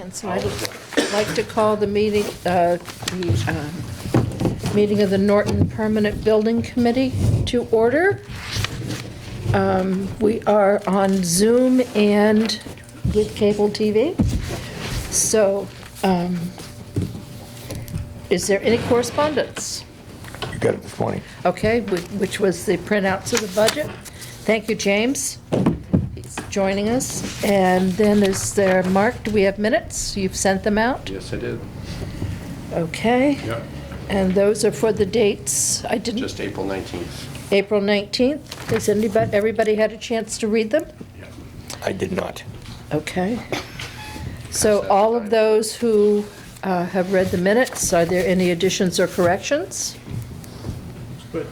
And so I'd like to call the meeting, meeting of the Norton Permanent Building Committee to order. We are on Zoom and with cable TV. So, is there any correspondence? You got it this morning. Okay, which was the printouts of the budget. Thank you, James. He's joining us. And then is there, Mark, do we have minutes? You've sent them out? Yes, I did. Okay. Yep. And those are for the dates. I didn't, Just April 19th. April 19th. Has everybody had a chance to read them? I did not. Okay. So all of those who have read the minutes, are there any additions or corrections? Good.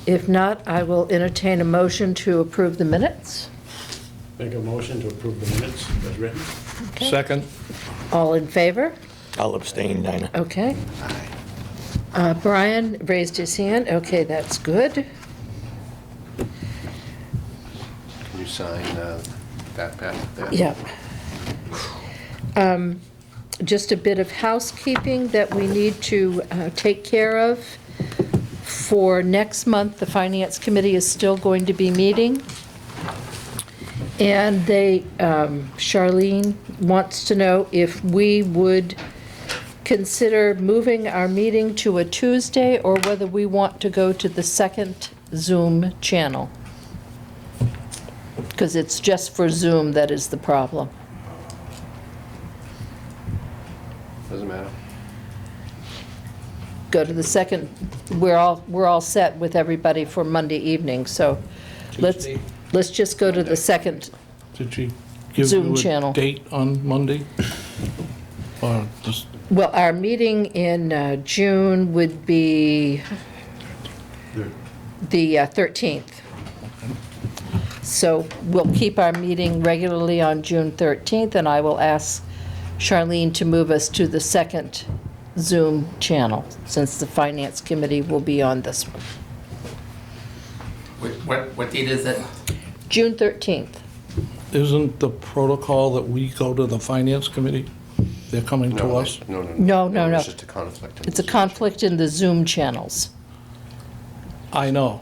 If not, I will entertain a motion to approve the minutes. Make a motion to approve the minutes as written. Okay. Second. All in favor? I'll abstain, Dinah. Okay. Brian raised his hand. Okay, that's good. Can you sign that, Pat? there? Yep. Just a bit of housekeeping that we need to take care of. For next month, the Finance Committee is still going to be meeting. And they, Charlene wants to know if we would consider moving our meeting to a Tuesday or whether we want to go to the second Zoom channel. Because it's just for Zoom that is the problem. Doesn't matter. Go to the second, we're all set with everybody for Monday evening, so let's just go to the second. Did she give Zoom you channel. a date on Monday? Or just, Well, our meeting in June would be the 13th. So we'll keep our meeting regularly on June 13th, and I will ask Charlene to move us to the second Zoom channel, since the Finance Committee will be on this one. What date is it? June 13th. isn't the protocol that we go to the finance committee? They're coming to No, us? No. It's just a conflict. It's a conflict in the Zoom channels. I know.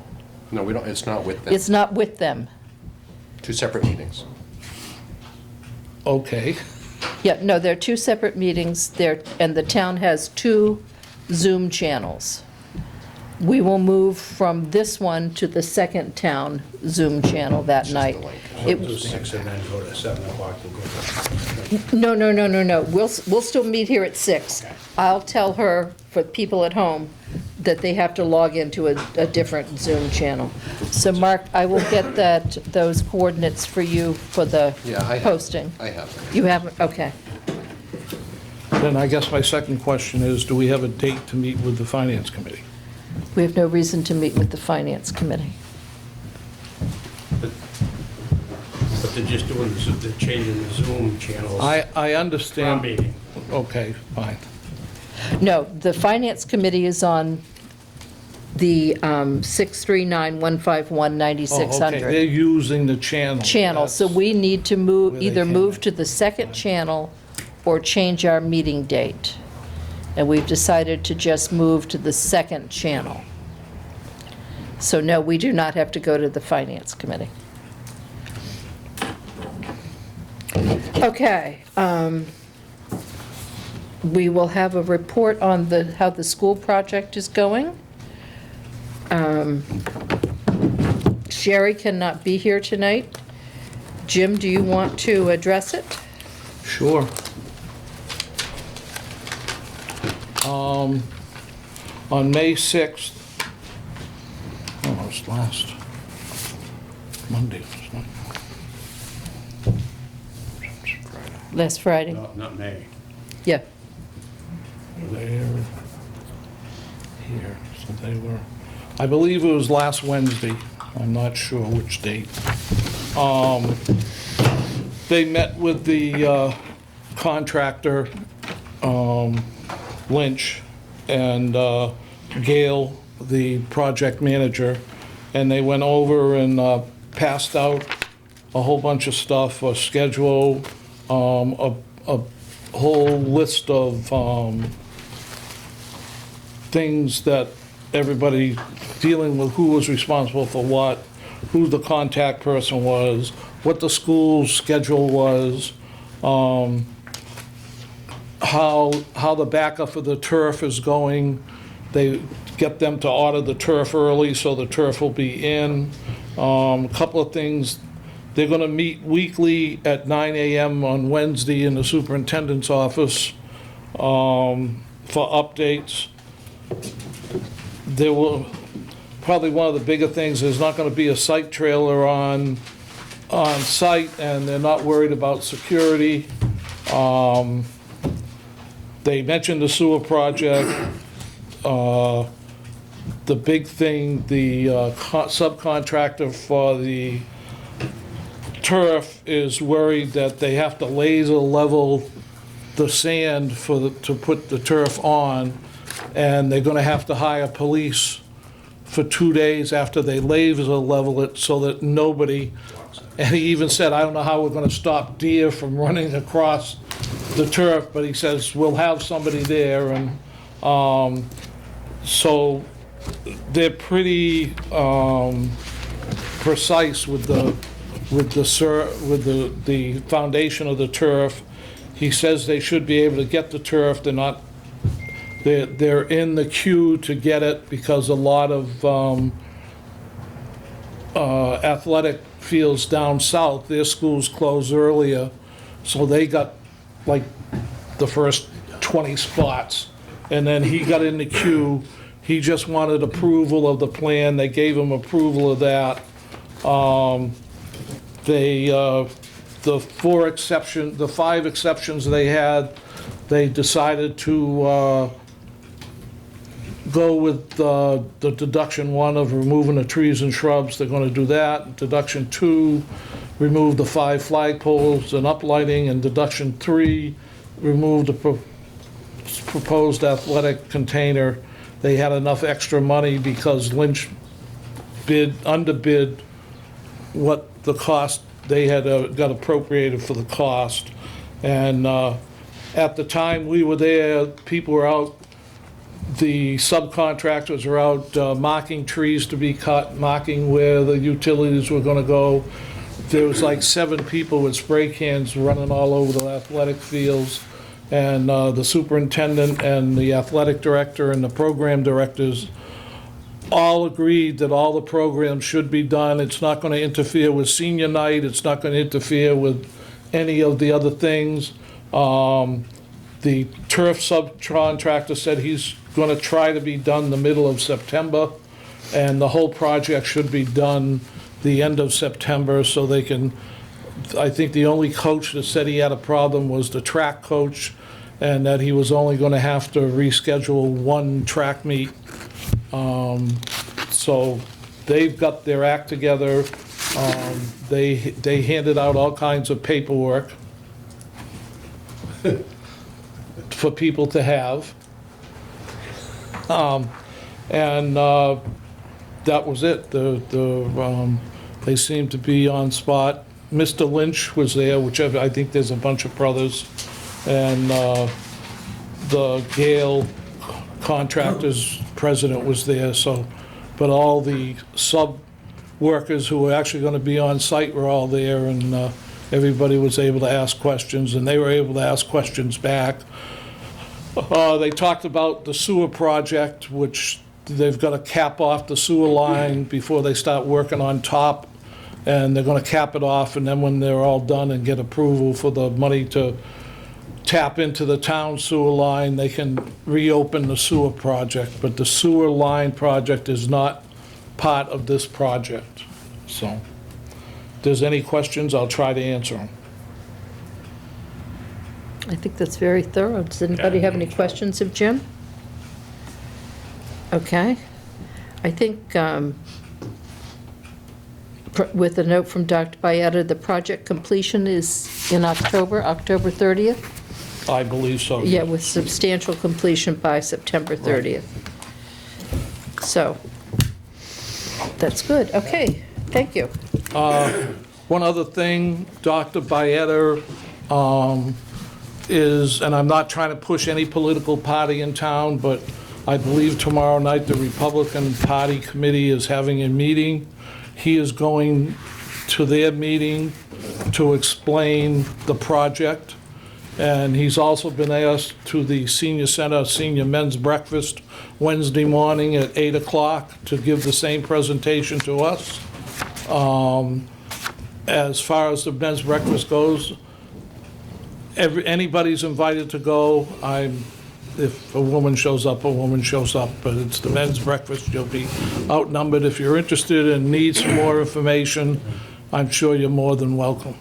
No, we don't, it's not with them. It's not with them. Two separate meetings. Okay. Yeah, no, they're two separate meetings there, and the town has two Zoom channels. We will move from this one to the second town Zoom channel that It's just night. the link. It- Do 6 and then go to 7 o'clock and go to... No. We'll still meet here at 6. I'll tell her, for people at home, that they have to log into a different Zoom channel. So, Mark, I will get those coordinates for you for the Yeah, I have. posting. I have. You haven't, okay. Then I guess my second question is, do we have a date to meet with the finance committee? We have no reason to meet with the Finance Committee. But they're just doing, they're changing the Zoom channels. I Our understand. meeting. Okay, fine. No, the Finance Committee is on the 639-151-9600. Oh, okay, they're using the channel. Channel, so That's- we need to move, where they either came move in. to the second channel or change our meeting date. And we've decided to just move to the second channel. So no, we do not have to go to the Finance Committee. Okay, we will have a report on how the school project is going. Sherry cannot be here tonight. Jim, do you want to address it? Sure. On May 6th, oh, it was last Monday, wasn't it? Last Friday? No, not May. Yeah. They're here, so they were, I believe it was last Wednesday, I'm not sure which date. They met with the contractor, Lynch, and Gail, the project manager, and they went over and passed out a whole bunch of stuff, a schedule, a whole list of things that everybody dealing with, who was responsible for what, who the contact person was, what the school's schedule was, how the backup of the turf is going. They get them to order the turf early so the turf will be in. A couple of things, they're gonna meet weekly at 9 AM on Wednesday in the superintendent's office for updates. There will, probably one of the bigger things, there's not gonna be a site trailer on site, and they're not worried about security. They mentioned the sewer project. The big thing, the subcontractor for the turf is worried that they have to laser level the sand to put the turf on, and they're gonna have to hire police for 2 days after they laser level it so that nobody, and he even said, I don't know how we're gonna stop deer from running across the turf, but he says, we'll have somebody there, and so they're pretty precise with the foundation of the turf. He says they should be able to get the turf. They're in the queue to get it because a lot of athletic fields down south, their schools close earlier, so they got like the first 20 spots. And then he got in the queue. He just wanted approval of the plan. They gave him approval of that. The 5 exceptions they had, they decided to go with the deduction 1 of removing the trees and shrubs. They're going to do that. Deduction 2, remove the 5 flagpoles and uplighting. And deduction 3, remove the proposed athletic container. They had enough extra money because Lynch underbid what the cost, they had got appropriated for the cost. And at the time we were there, people were out, the subcontractors were out marking trees to be cut, marking where the utilities were gonna go. There was like 7 people with spray cans running all over the athletic fields. And the superintendent and the athletic director and the program directors all agreed that all the programs should be done. It's not going to interfere with senior night. It's not going to interfere with any of the other things. The turf subcontractor said he's going to try to be done the middle of September, and the whole project should be done the end of September so they can. I think the only coach that said he had a problem was the track coach, and that he was only going to have to reschedule 1 track meet. So they've got their act together. They handed out all kinds of paperwork for people to have. And that was it. They seemed to be on spot. Mr. Lynch was there, whichever, I think there's a bunch of brothers, and the Gale contractors president was there, so, but all the sub-workers who were actually gonna be on site were all there, and everybody was able to ask questions, and they were able to ask questions back. They talked about the sewer project, which they've got to cap off the sewer line before they start working on top. And they're gonna cap it off, and then when they're all done and get approval for the money to tap into the town sewer line, they can reopen the sewer project. But the sewer line project is not part of this project. So, if there's any questions, I'll try to answer them. I think that's very thorough. Does anybody have any questions of Jim? Okay. I think, with a note from Dr. Byetta, the project completion is in October 30th? I believe so. Yeah, with substantial completion by September 30th. So, that's good. Okay, thank you. One other thing, Dr. Byetta is, and I'm not trying to push any political party in town, but I believe tomorrow night the Republican Party Committee is having a meeting. He is going to their meeting to explain the project. And he's also been asked to the Senior Center Senior Men's Breakfast Wednesday morning at 8 o'clock to give the same presentation to us. As far as the men's breakfast goes, anybody's invited to go. If a woman shows up, a woman shows up, but it's the men's breakfast. You'll be outnumbered. If you're interested and need some more information, I'm sure you're more than welcome.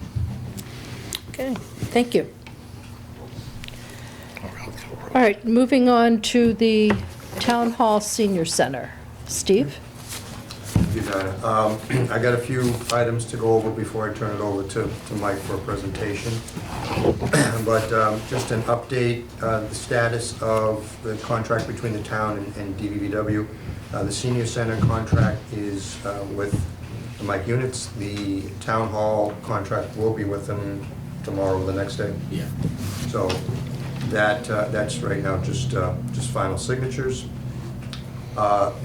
Okay, thank you. All right, moving on to the Town Hall Senior Center. Steve? You got it. I got a few items to go over before I turn it over to Mike for a presentation. But just an update, the status of the contract between the town and DVVW. The senior center contract is with the Mike Units. The town hall contract will be with them tomorrow or the next day. Yeah. So that's right now just final signatures.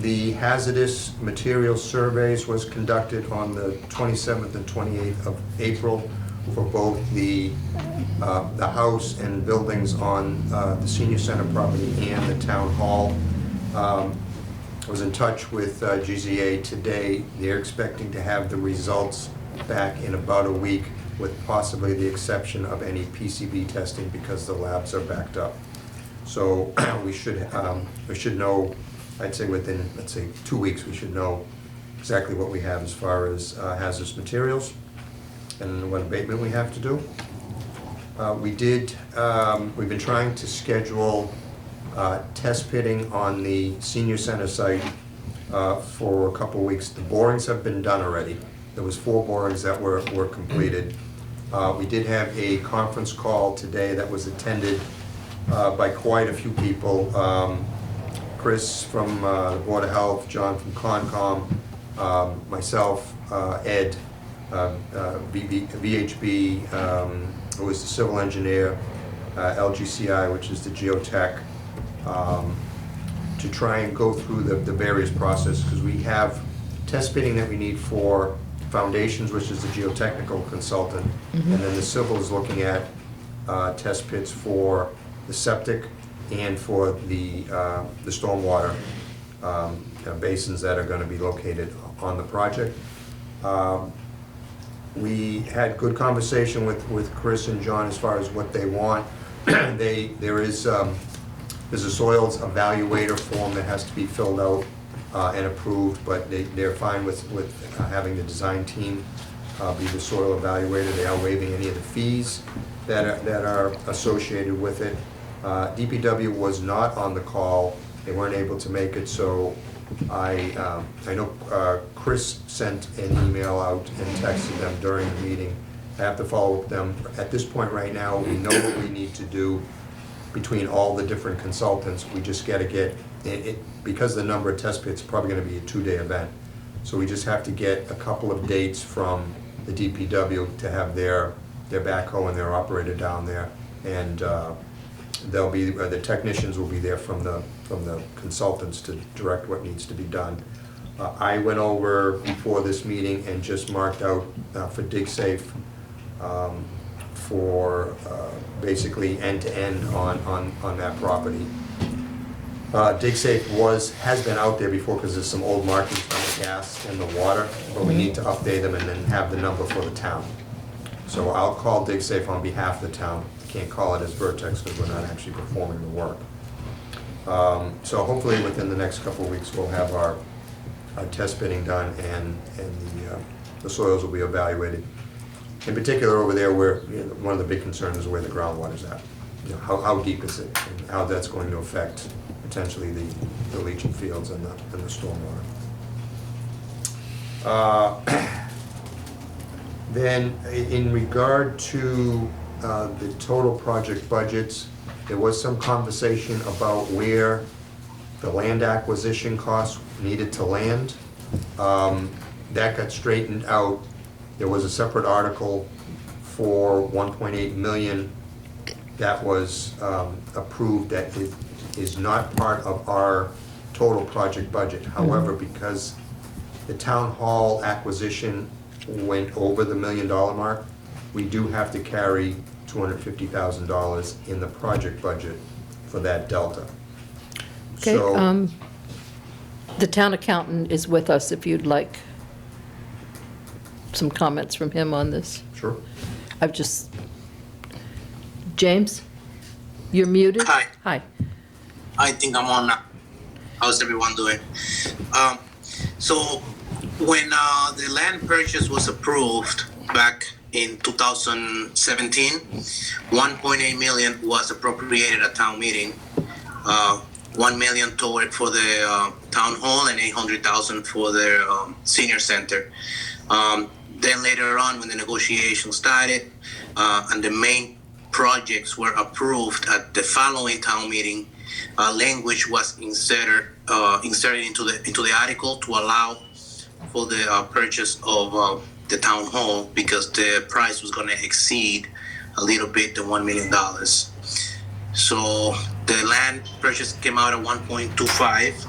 The hazardous materials surveys was conducted on the 27th and 28th of April for both the house and buildings on the senior center property and the town hall. I was in touch with GZA today. They're expecting to have the results back in about a week, with possibly the exception of any PCB testing because the labs are backed up. So we should know, I'd say within, let's say, 2 weeks, we should know exactly what we have as far as hazardous materials and what abatement we have to do. We've been trying to schedule test pitting on the senior center site for a couple weeks. The borings have been done already. There was 4 borings that were completed. We did have a conference call today that was attended by quite a few people. Chris from the Board of Health, John from Concom, myself, Ed, VHB, who is the civil engineer, LGCI, which is the geotech, to try and go through the various processes, because we have test pitting that we need for foundations, which is the geotechnical consultant, and then the civil is looking at test pits for the septic and for the stormwater basins that are going to be located on the project. We had good conversation with Chris and John as far as what they want. There's a soils evaluator form that has to be filled out and approved, but they're fine with having the design team be the soil evaluator. They are waiving any of the fees that are associated with it. DPW was not on the call. They weren't able to make it, so I know Chris sent an email out and texted them during the meeting. I have to follow up with them. At this point right now, we know what we need to do between all the different consultants. We just got to get it, because the number of test pits is probably going to be a 2-day event. So we just have to get a couple of dates from the DPW to have their backhoe and their operator down there, and they'll be the technicians will be there from the consultants to direct what needs to be done. I went over before this meeting and just marked out for DigSafe for basically end-to-end on that property. DigSafe has been out there before because there's some old markings on the gas and the water, but we need to update them and then have the number for the town. So I'll call DigSafe on behalf of the town. I can't call it as Vertex because we're not actually performing the work. So hopefully within the next couple of weeks we'll have our test pitting done and the soils will be evaluated. In particular over there where one of the big concerns is where the groundwater's at. How deep is it and how that's going to affect potentially the leaching fields and the stormwater. Then in regard to the total project budgets, there was some conversation about where the land acquisition costs needed to land. That got straightened out. There was a separate article for 1.8 million that was approved that it is not part of our total project budget. However, because the town hall acquisition went over the $1 million mark, we do have to carry $250,000 in the project budget for that delta. Okay, So, the town accountant is with us if you'd like some comments from him on this. sure. I've just, James, you're muted? Hi. Hi. I think I'm on now. How's everyone doing? So when the land purchase was approved back in 2017, 1.8 million was appropriated at town meeting. 1 million toward for the town hall and 800,000 for the senior center. Then later on, when the negotiations started and the main projects were approved at the following town meeting, language was inserted into the article to allow for the purchase of the town hall because the price was going to exceed a little bit the $1 million. So the land purchase came out at 1.25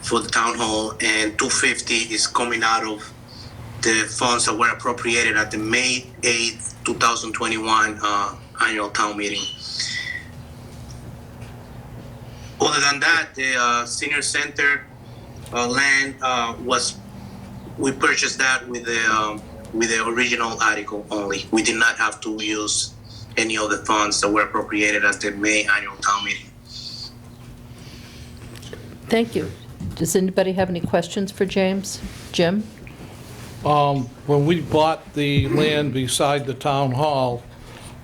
for the town hall, and 250 is coming out of the funds that were appropriated at the May 8th, 2021 annual town meeting. Other than that, the senior center land we purchased that with the original article only. We did not have to use any of the funds that were appropriated at the May annual town meeting. Thank you. Does anybody have any questions for James? Jim? When we bought the land beside the town hall,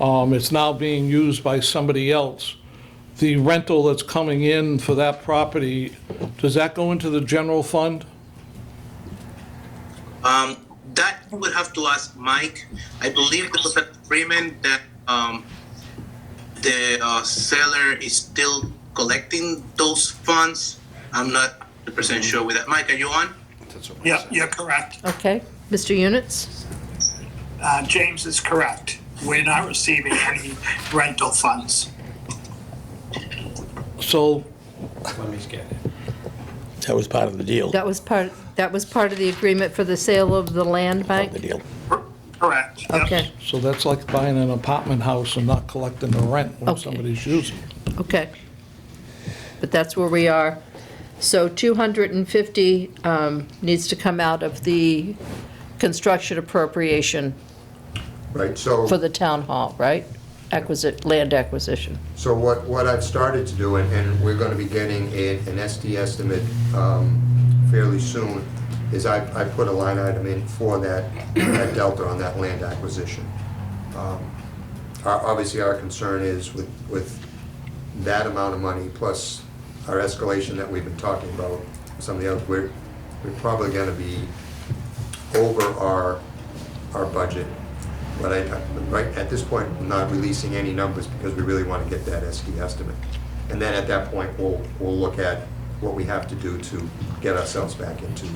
it's now being used by somebody else. The rental that's coming in for that property, does that go into the general fund? That you would have to ask Mike. I believe there was an agreement that the seller is still collecting those funds. I'm not 100% sure with that. Mike, are you on? That's what we Yeah, said. you're correct. Okay. Mr. Units? James is correct. We're not receiving any rental funds. So, Let me get it. That was part of the deal. That was part of the agreement for the sale of the land Part of the bank? deal. Correct. Yep. Okay, so that's like buying an apartment house and not collecting the rent when Okay. somebody's using it. okay. But that's where we are. So 250 needs to come out of the construction appropriation Right, so. for the town hall, right? Land acquisition. So what I've started to do, and we're gonna be getting an SD estimate fairly soon, is I put a line item in for that delta on that land acquisition. Obviously, our concern is with that amount of money, plus our escalation that we've been talking about, some of the others, we're probably gonna be over our budget. But right at this point, I'm not releasing any numbers because we really want to get that SD estimate. And then at that point, we'll look at what we have to do to get ourselves back into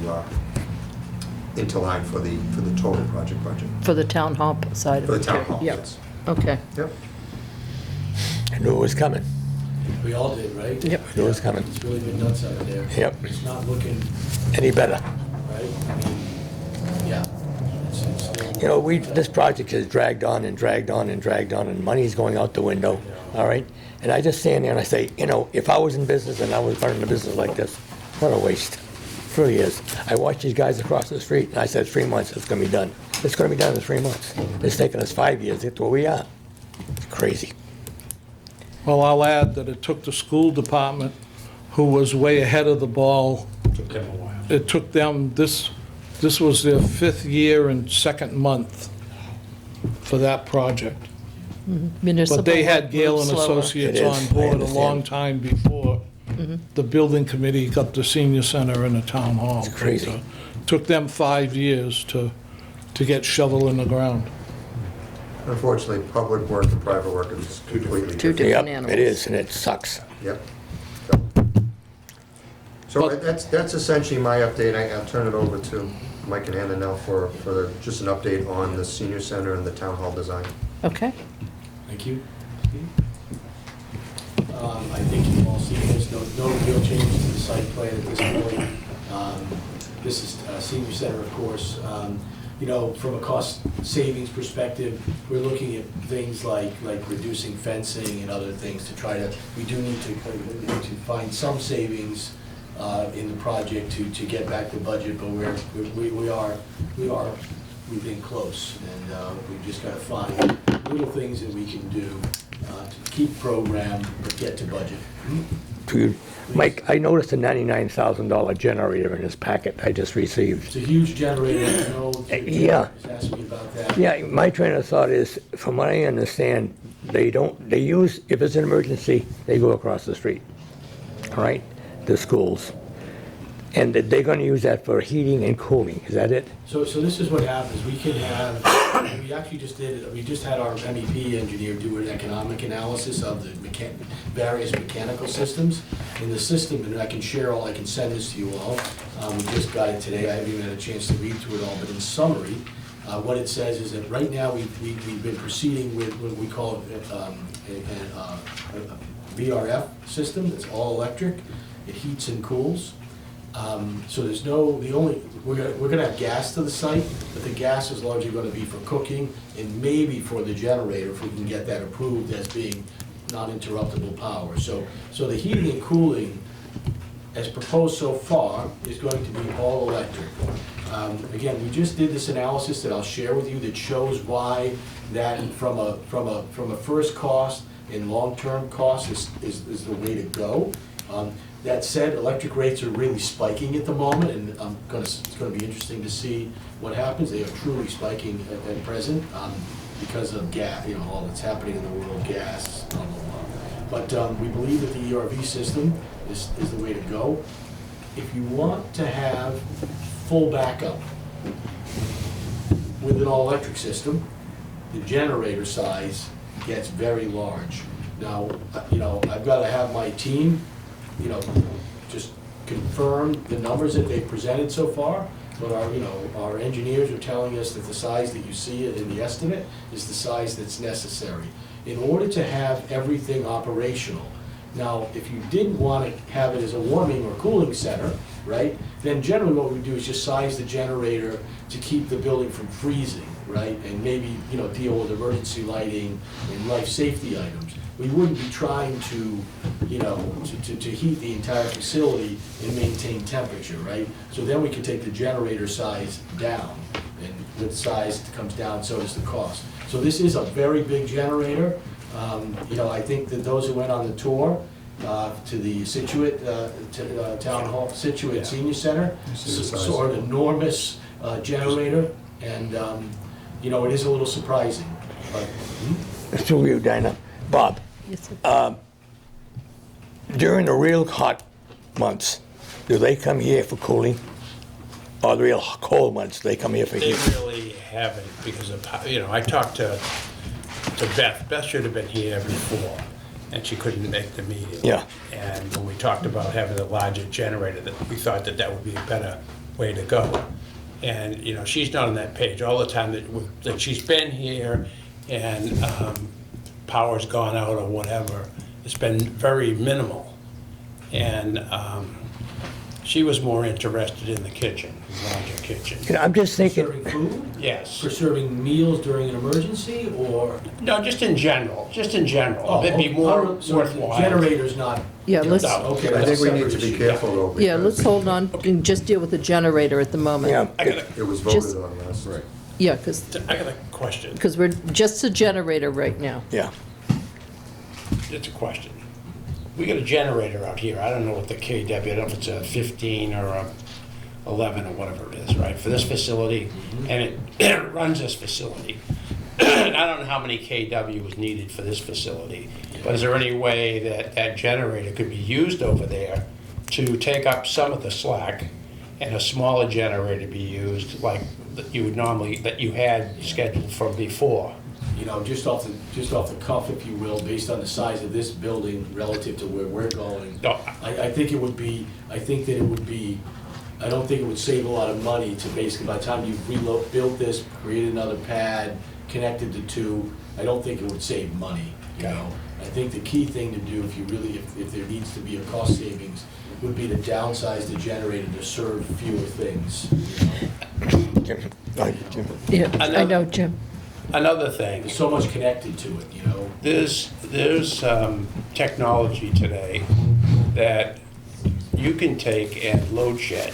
line for the total project budget. For the town hall side of For it. the town hall, Yep. yes. Okay, Yep. I knew it was coming. We all did, right? Yep. I knew it was coming. It's really been nuts out there. Yep. It's not looking Any better? right. I mean, yeah. It's still- You know, this project has dragged on and dragged on and dragged on, and money's going out the window, all right? And I just stand there and I say, you know, if I was in business and I was running a business like this, what a waste. It really is. I watched these guys across the street, and I said, 3 months, it's gonna be done. It's gonna be done in 3 months. It's taken us 5 years to get to where we are. It's crazy. Well, I'll add that it took the school department, who was way ahead of the ball. Took them a while. It took them, this was their 5th year and 2nd month for that project. municipal. But they had Gale and moves slower. Associates It is, on I board a understand. long time before the building committee got the senior center and the town hall. It's crazy. But, took them 5 years to get shovel in the ground. Unfortunately, public work and private work is completely Two different. different Yep, animals. it is, and it sucks. Yep. So that's essentially my update. I'll turn it over to Mike and Anna now for just an update on the senior center and the town hall design. Okay. Thank you. I think you've all seen this, no real changes to the site plan at this point. This is senior center, of course. You know, from a cost savings perspective, we're looking at things like reducing fencing and other things to try to, we do need to find some savings in the project to get back to budget, but we've been close, and we've just got to find little things that we can do to keep program but get to budget. To you. Mike, I noticed a $99,000 generator in this packet I just received. It's a huge generator, I know. Yeah. Just asked me about that. Yeah, my train of thought is, from what I understand, they use, if it's an emergency, they go across the street, all right, the schools. And they're gonna use that for heating and cooling, is that it? So this is what happens, we can have, we actually just did it, we just had our MEP engineer do an economic analysis of the various mechanical systems in the system, and I can send this to you all. We just got it today, I haven't even had a chance to read through it all, but in summary, what it says is that right now we've been proceeding with what we call a VRF system that's all electric, it heats and cools. So there's we're gonna have gas to the site, but the gas is largely gonna be for cooking and maybe for the generator, if we can get that approved as being non-interruptible power. So the heating and cooling, as proposed so far, is going to be all electric. Again, we just did this analysis that I'll share with you that shows why that from a first cost and long-term cost is the way to go. That said, electric rates are really spiking at the moment, and it's gonna be interesting to see what happens. They are truly spiking at present because of gas, you know, all that's happening in the world, gas, blah, blah, blah. But we believe that the ERV system is the way to go. If you want to have full backup with an all-electric system, the generator size gets very large. Now, you know, I've got to have my team, you know, just confirm the numbers that they've presented so far, but our engineers are telling us that the size that you see in the estimate is the size that's necessary in order to have everything operational. Now, if you didn't want to have it as a warming or cooling center, right, then generally what we do is just size the generator to keep the building from freezing, right, and maybe, you know, deal with emergency lighting and life safety items. We wouldn't be trying to, you know, to heat the entire facility and maintain temperature, right? So then we can take the generator size down, and with size comes down, so does the cost. So this is a very big generator. You know, I think that those who went on the tour to the Situate Town Hall, Situate Senior Center, saw an enormous generator, and you know, it is a little surprising. But Through you, Dinah. Bob, Yes, sir. during the real hot months, do they come here for cooling? Or the real cold months, they come here for They heat? really haven't, because of, you know, I talked to Beth. Beth should have been here before, and she couldn't make the meeting. Yeah. And when we talked about having a larger generator, that we thought that would be a better way to go. And, you know, she's not on that page all the time that she's been here, and power's gone out or whatever. It's been very minimal. And she was more interested in the kitchen, the larger kitchen. You know, I'm just thinking, serving food? Yes. For serving meals during an emergency, or? No, just in general, Oh, It'd be more so the worthwhile. Generator's not. Yeah, let's, Okay, I that's think a we need to separate be issue. careful though. yeah, let's because hold on and just deal with the generator at the moment. yeah, I got It was Just- voted on last. Right. Yeah, because a question. we're just a generator right now. yeah. It's a question. We got a generator out here. I don't know what the KW, I don't know if it's a 15 or a 11 or whatever it is, right, for this facility, and it runs this facility. I don't know how many KW was needed for this facility, but is there any way that that generator could be used over there to take up some of the slack, and a smaller generator be used like that you would normally, that you had scheduled from before? You know, just off the cuff, if you will, based on the size of this building relative to where we're going, No, I think it would be, I think that it would be, I don't think it would save a lot of money to basically, by the time you've built this, created another pad, connected the two, I don't think it would save money. You know, I think the key thing to do, if you really, if there needs to be a cost savings, would be to downsize the generator to serve fewer things. You know? Jim. Yeah, I know, Jim. Another thing, There's so much connected to it, you know? there's technology today that you can take and load shed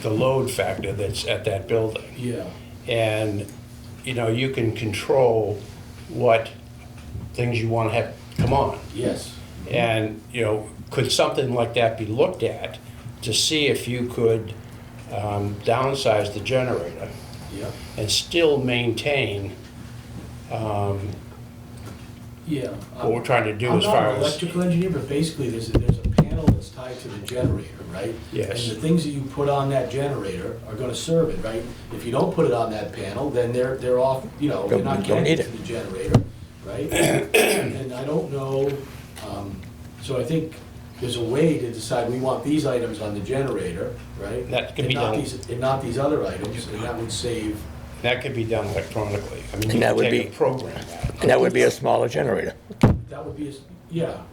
the load factor that's at that building. Yeah. And, you know, you can control what things you want to have come on. Yes. And, you know, could something like that be looked at to see if you could downsize the generator Yeah. and still maintain Yeah. what we're trying to do I'm as not far an as... electrical engineer, but basically there's a panel that's tied to the generator, right? Yes. And the things that you put on that generator are gonna serve it, right? If you don't put it on that panel, then they're off, you know, they're not Don't need connected it. to the generator, right? And I don't know, so I think there's a way to decide, we want these items on the generator, right? That can And be not done. And not these other items, and that would save, That could be done electronically. I mean, And you that can would take a be- program that. And that would be a smaller generator. that would be, yeah. All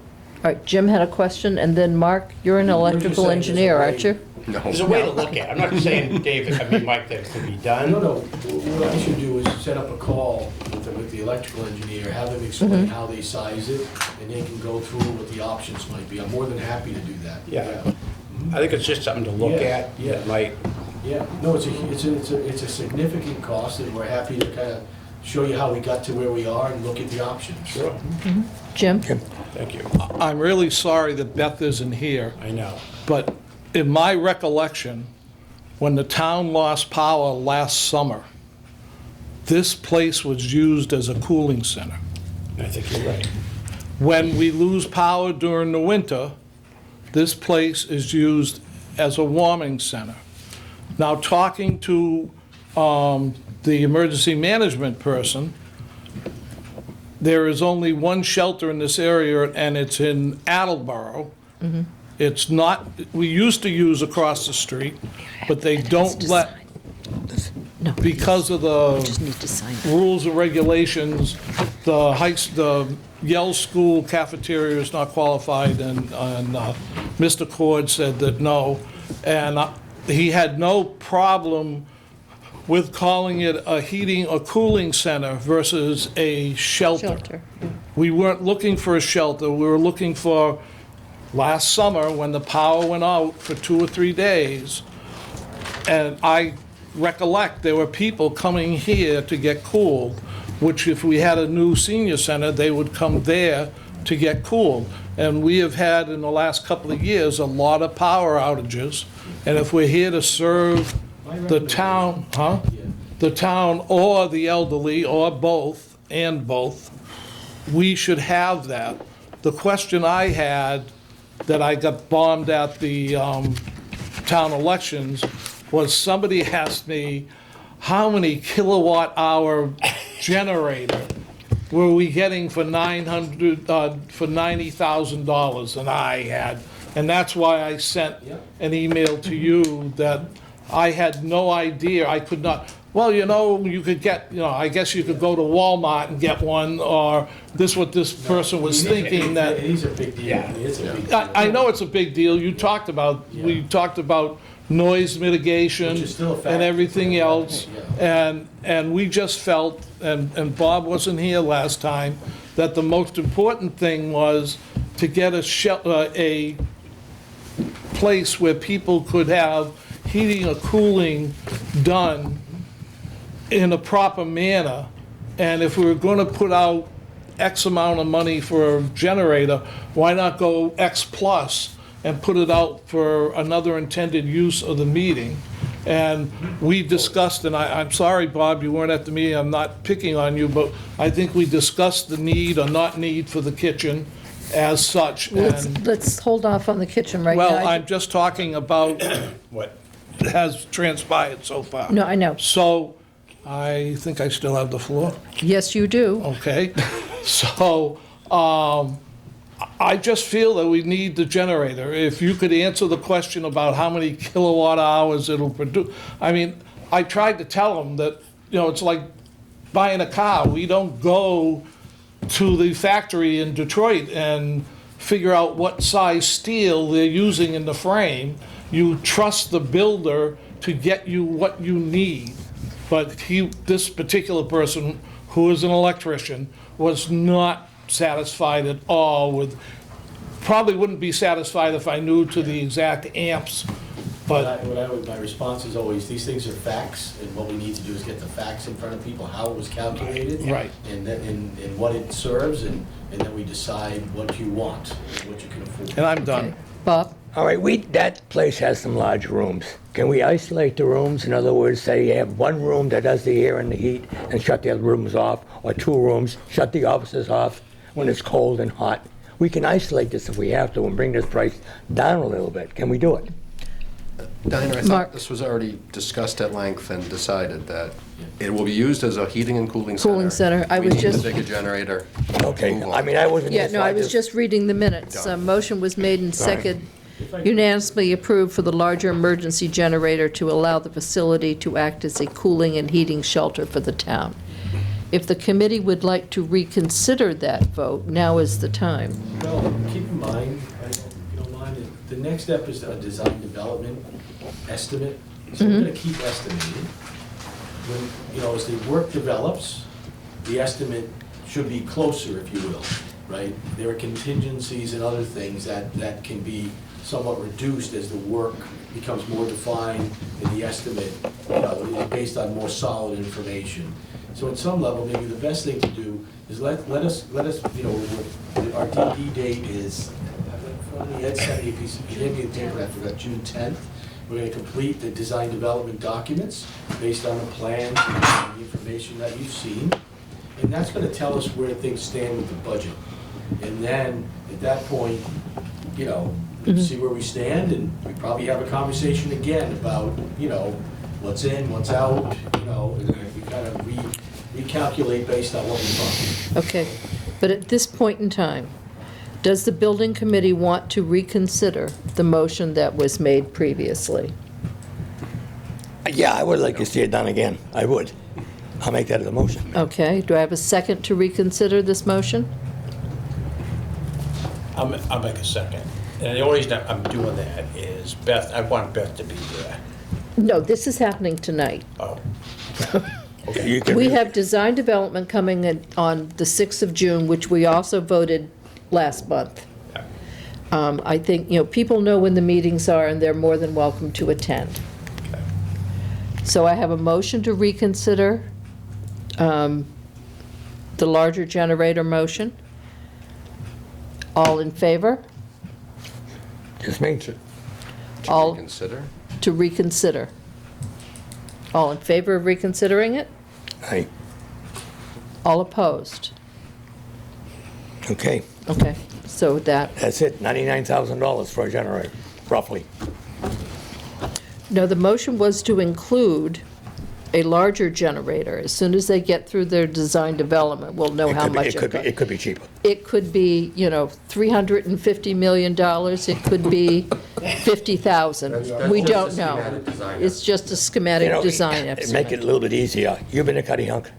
right, Jim had a question, and then Mark, you're an You're just electrical saying there's a engineer, way- aren't you? No. There's a way to look at it. I'm not saying, David, I mean, Mike, that it could be done. No, what I should do is set up a call with the electrical engineer, have them explain how they size it, and they can go through what the options might be. I'm more than happy to do that. Yeah. I think it's just something to look Yeah, at yeah. that might, Yeah, no, it's a significant cost, and we're happy to kind of show you how we got to where we are and look at the options. sure, Jim? thank you. I'm really sorry that Beth isn't here, I know. but in my recollection, when the town lost power last summer, this place was used as a cooling center. I think you're right. When we lose power during the winter, this place is used as a warming center. Now, talking to the emergency management person, there is only one shelter in this area, and it's in Attleboro. It's not, we used to use across the street, but they don't let, No, because of the just need to sign it. rules and regulations, the Yale School cafeteria is not qualified, and Mr. Cord said that no. And he had no problem with calling it a heating or cooling center versus a shelter. Shelter. We weren't looking for a shelter, we were looking for, last summer, when the power went out for 2 or 3 days, and I recollect there were people coming here to get cooled, which if we had a new senior center, they would come there to get cooled. And we have had, in the last couple of years, a lot of power outages, and if we're here to serve the town, the town or the elderly, or both, and both, we should have that. The question I had, that I got bombed at the town elections, was somebody asked me, how many kilowatt hour generator were we getting for $90,000? And I had, and that's why I sent an email to you that I had no idea, I could not, well, you know, you could get, you know, I guess you could go to Walmart and get one, or this, what this person was thinking that. It is a big deal. Yeah. It's a big deal. I know it's a big deal, you talked about, we talked about noise mitigation Which is still a factor. and everything else, Yeah. and we just felt, and Bob wasn't here last time, that the most important thing was to get a place where people could have heating or cooling done in a proper manner, and if we were gonna put out X amount of money for a generator, why not go X plus and put it out for another intended use of the meeting? And we discussed, and I'm sorry, Bob, you weren't at the meeting, I'm not picking on you, but I think we discussed the need or not need for the kitchen as such. And, Let's hold off on the kitchen right now. well, I'm just talking about What? what has transpired so far. No, I know. So, I think I still have the floor. Yes, you do. Okay, so, I just feel that we need the generator. If you could answer the question about how many kilowatt hours it'll produce. I mean, I tried to tell them that, you know, it's like buying a car. We don't go to the factory in Detroit and figure out what size steel they're using in the frame. You trust the builder to get you what you need. But this particular person, who is an electrician, was not satisfied at all with, probably wouldn't be satisfied if I knew to the exact amps, but My response is always, these things are facts, and what we need to do is get the facts in front of people, how it was calculated. Right. And what it serves, and then we decide what you want, and what you can afford. and I'm Okay. done. Bob? All right, that place has some large rooms. Can we isolate the rooms? In other words, say you have one room that does the air and the heat and shut the other rooms off, or two rooms, shut the offices off when it's cold and hot. We can isolate this if we have to and bring this price down a little bit. Can we do it? Diana, I Mark. thought this was already discussed at length and decided that it will be used as a heating and cooling center. Cooling center. I We was need to just- take a generator. Okay, Move I on. mean, I wasn't Yeah, here, so no, I was just reading the minutes. A motion was made and second, unanimously approved for the larger emergency generator to allow the facility to act as a cooling and heating shelter for the town. If the committee would like to reconsider that vote, now is the time. Well, keep in mind, if you don't mind, the next step is a design development estimate. So we're gonna keep estimating. When, as the work develops, the estimate should be closer, if you will, right? There are contingencies and other things that can be somewhat reduced as the work becomes more defined and the estimate, is based on more solid information. So at some level, maybe the best thing to do is let us, our DD date is, Ed sent me a piece, he gave me a paper, I forgot, June 10th. We're gonna complete the design development documents based on the plans and the information that you've seen. And that's gonna tell us where things stand with the budget. And then, at that point, we can see where we stand, and we probably have a conversation again about, what's in, what's out, and we kind of recalculate based on what we find. Okay, but at this point in time, does the building committee want to reconsider the motion that was made previously? Yeah, I would like to see it done again. I would. I'll make that as a motion. Okay, do I have a second to reconsider this motion? I'll make a second. And the only reason I'm doing that is Beth, I want Beth to be there. No, this is happening tonight. Oh, You can- We have design development coming in on the 6th of June, which we also voted last month. I think, people know when the meetings are, and they're more than welcome to attend. okay. So I have a motion to reconsider the larger generator motion. All in favor? Just me. To All- reconsider? To reconsider. All in favor of reconsidering it? Aye. All opposed? Okay, Okay, so that, that's it. $99,000 for a generator, roughly. no, the motion was to include a larger generator. As soon as they get through their design development, we'll know how much it It could be cheaper. It could be, $350 million, it could be 50,000. That's We just a don't know. schematic design. It's just a schematic design Make it estimate. a little bit easier. You've been to Cutty Hunk.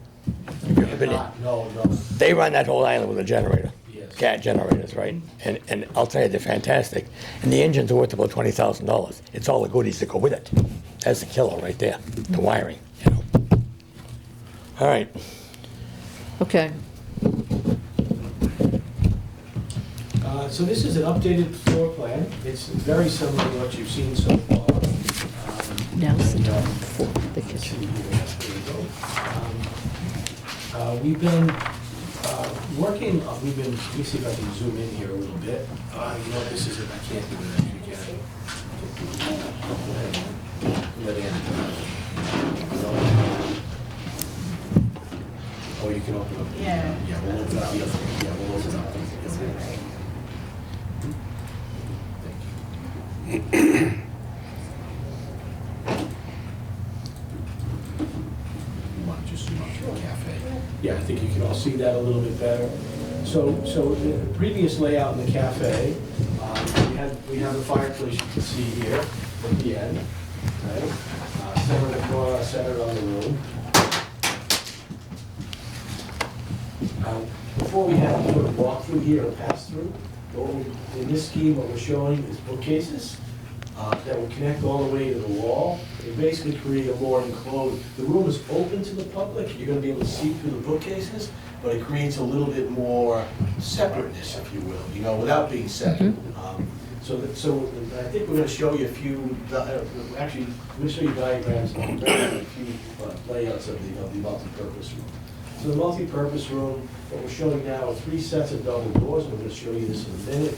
No. They run that whole island with a generator. Yes. Cat generators, right? And I'll tell you, they're fantastic. And the engines are worth about $20,000. It's all the goodies that go with it. That's the killer right there, the wiring, All right. Okay, So this is an updated floor plan. It's very similar to what you've seen so far. now's the time for the Let's see kitchen. here. There we go. We've been working, let me see if I can zoom in here a little bit. This isn't, I can't do it actually, can I? Go ahead. Let Andy do it. Oh, you can open up. Yeah, we'll open up the other, we'll open up the other. Thank you. You want to just zoom out to the cafe? Yeah, I think you can all see that a little bit better. So the previous layout in the cafe, we have the fireplace you can see here at the end, right? Centered on the room. Now, before we have to sort of walk through here or pass through, in this scheme, what we're showing is bookcases that will connect all the way to the wall. They basically create a more enclosed, the room is open to the public, you're gonna be able to see through the bookcases, but it creates a little bit more separateness, if you will, you know, without being separate. So I think we're gonna show you a few, actually, we're gonna show you diagrams, and a few layouts of the multi-purpose room. So the multi-purpose room, what we're showing now are 3 sets of double doors. We're gonna show you this in a minute.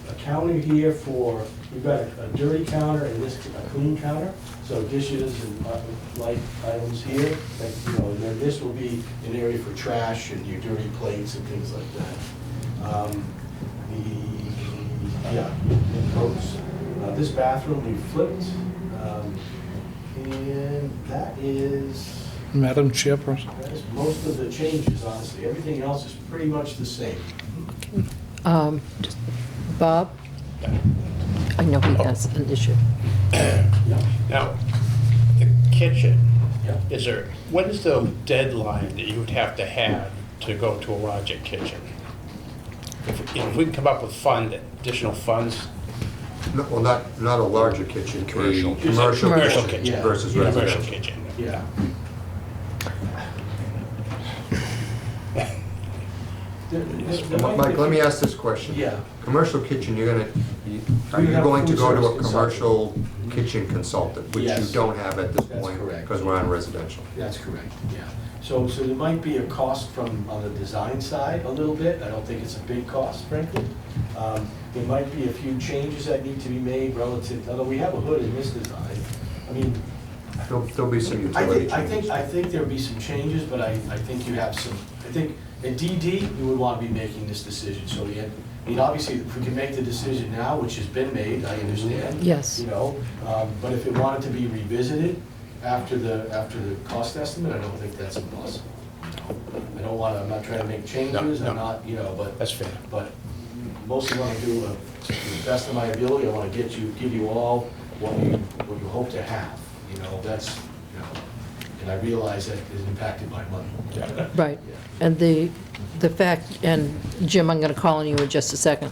A counter here for, we've got a dirty counter and this, a clean counter. So dishes and light items here, and then this will be an area for trash and your dirty plates and things like that. Coats. This bathroom we flipped, and that is Madam Chairperson. most of the changes, honestly. Everything else is pretty much the same. Bob? I know he has an issue. Now, the kitchen, Yeah. is there, what is the deadline that you would have to go to a larger kitchen? If we can come up with additional funds, No, well, not a larger kitchen, Commercial. a commercial commercial kitchen kitchen. versus Commercial residential. kitchen. Yeah. Mike, let me ask this question. Yeah. Commercial kitchen, are We you have going to food go to service a commercial kitchen consultant, which you Yes. don't have at this That's point? correct. Because we're on residential. That's correct, yeah. So there might be a cost on the design side a little bit. I don't think it's a big cost, frankly. There might be a few changes that need to be made relative, although we have a hood in this design. I mean, There'll be some utility I changes. think there'll be some changes, but I think you have some, I think at DD, you would want to be making this decision. So I mean, obviously, if we can make the decision now, which has been made, I understand. Yes. You know, but if it wanted to be revisited after the cost estimate, I don't think that's impossible. I don't want to, I'm not trying to make changes, No. I'm not, but. That's fair. But mostly want to do, to the best of my ability, I want to give you all what you hope to have, that's, and I realize that is impacted by money. Right. And the fact, and Jim, I'm going to call on you in just a second.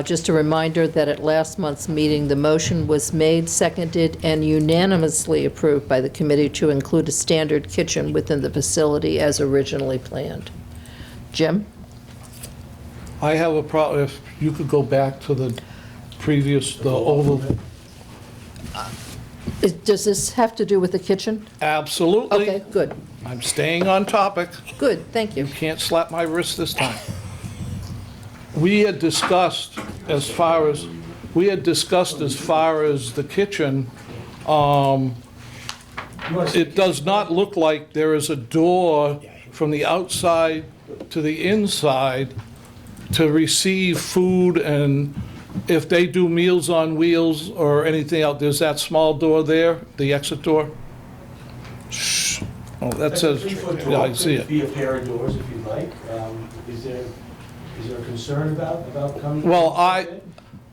Just a reminder that at last month's meeting, the motion was made, seconded, and unanimously approved by the committee to include a standard kitchen within the facility as originally planned. Jim? I have a problem, if you could go back to the previous, the oval. Does this have to do with the kitchen? Absolutely. Okay, good. I'm staying on topic. Good, thank you. You can't slap my wrist this time. We had discussed as far as the kitchen, it does not look like there is a door from the outside to the inside to receive food, and if they do Meals on Wheels or anything else, there's that small door there, the exit door? Shh. Oh, that says, That's a 3-foot door. yeah, I see Could be it. a pair of doors if you'd like. Is there a concern about coming? Well,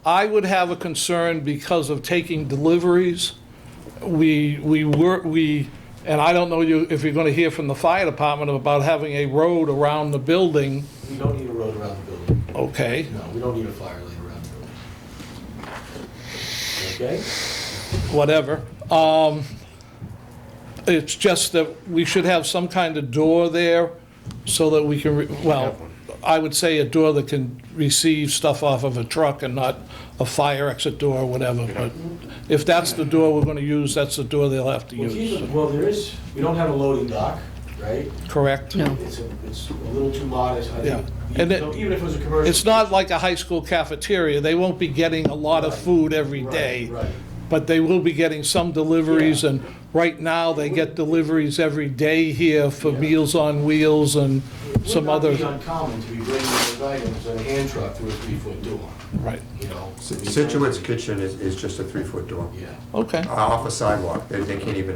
I would have a concern because of taking deliveries. And I don't know if you're gonna hear from the fire department about having a road around the building. We don't need a road around the building. Okay, No, we don't need a fire lane around the building. Okay? whatever. It's just that we should have some kind of door there so that we can, I would say a door that can receive stuff off of a truck and not a fire exit door or whatever. But if that's the door we're gonna use, that's the door they'll have to use. Well, we don't have a loading dock, right? Correct? No. It's a little too modest, I Yeah. think. And So even if it was a commercial. It's not like a high school cafeteria. They won't be getting a lot of food every day. Right. But they will be getting some deliveries, Yeah. and right now, they get deliveries every day here for Yeah. Meals on Wheels and some other, It would not be uncommon to be bringing those items in a hand truck through a 3-foot door, right, Situate's kitchen is just a 3-foot door. Yeah. okay. Off a sidewalk, they can't even,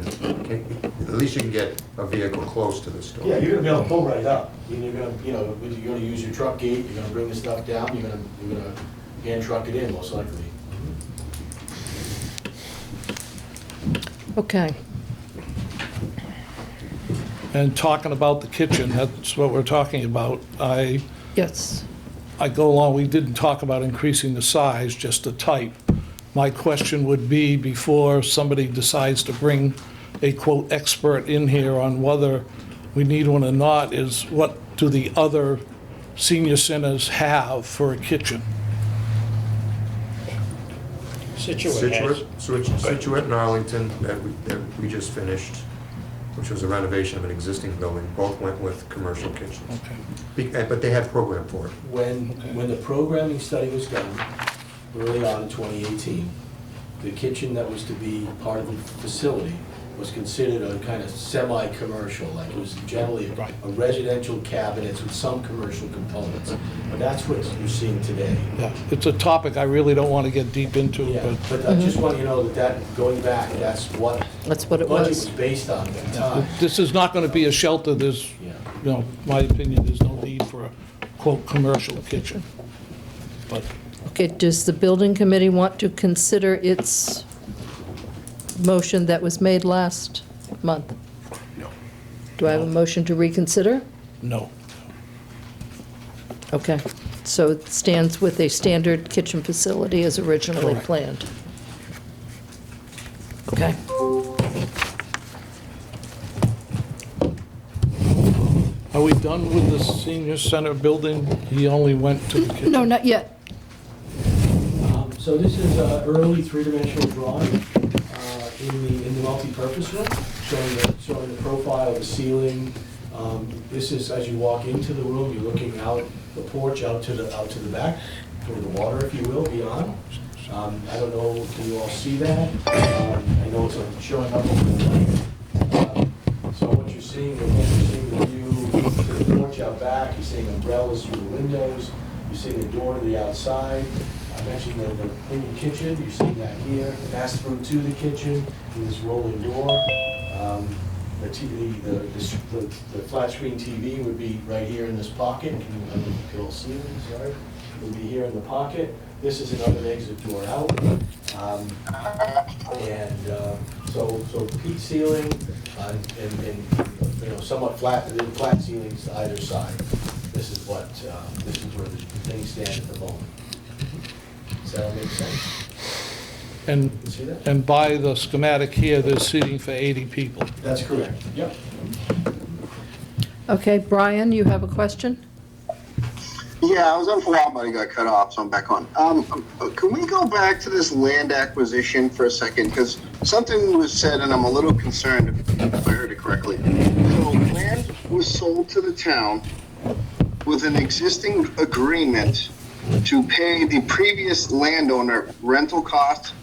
at least you can get a vehicle close to the store. Yeah, you're gonna be able to pull right up. And you're gonna use your truck gate, you're gonna bring the stuff down, you're gonna hand truck it in, most likely. Okay. and talking about the kitchen, that's what we're talking about. Yes. I go along, we didn't talk about increasing the size, just the type. My question would be, before somebody decides to bring a quote expert in here on whether we need one or not, is what do the other senior centers have for a kitchen? Situate has. Situate and Arlington that we just finished, which was a renovation of an existing building, both went with commercial kitchens. But they had program for it. When the programming study was done, early on in 2018, the kitchen that was to be part of the facility was considered a kind of semi-commercial, like it was generally a residential cabinets with some commercial components. But that's what you're seeing today. Yeah, it's a topic I really don't want to get deep into, Yeah, but but I just want you to know that going back, that's what it budget was was. based on at the time. this is not going to be a shelter. There's, Yeah. you know, my opinion, there's no need for a quote commercial kitchen. But Okay, does the building committee want to consider its motion that was made last month? No. Do I have a motion to reconsider? no. Okay, so it stands with a standard kitchen facility as originally Correct. planned. Okay. Are we done with the senior center building? He only went to the kitchen. No, not yet. So this is an early three-dimensional drawing in the multi-purpose room, showing the profile of the ceiling. This is, as you walk into the room, you're looking out the porch, out to the back, toward the water, if you will, beyond. I don't know, can you all see that? I know it's showing up over the light. So what you're seeing, the view to the porch out back, you're seeing umbrellas through the windows, you're seeing the door to the outside. I mentioned the mini kitchen, you're seeing that here, the pass-through to the kitchen, with this rolling door. The TV, the flat screen TV would be right here in this pocket. I don't know if you can all see it, sorry. It would be here in the pocket. This is another exit door out. So peak ceiling and somewhat flat ceilings to either side. This is where the things stand at the moment. Does that make sense? And, You see that? and by the schematic here, there's seating for 80 people. That's correct. Yep. Okay, Brian, you have a question? Yeah, I was on for a while, but I got cut off, so I'm back on. Can we go back to this land acquisition for a second? Because something was said, and I'm a little concerned if I heard it correctly. So land was sold to the town with an existing agreement to pay the previous landowner rental costs.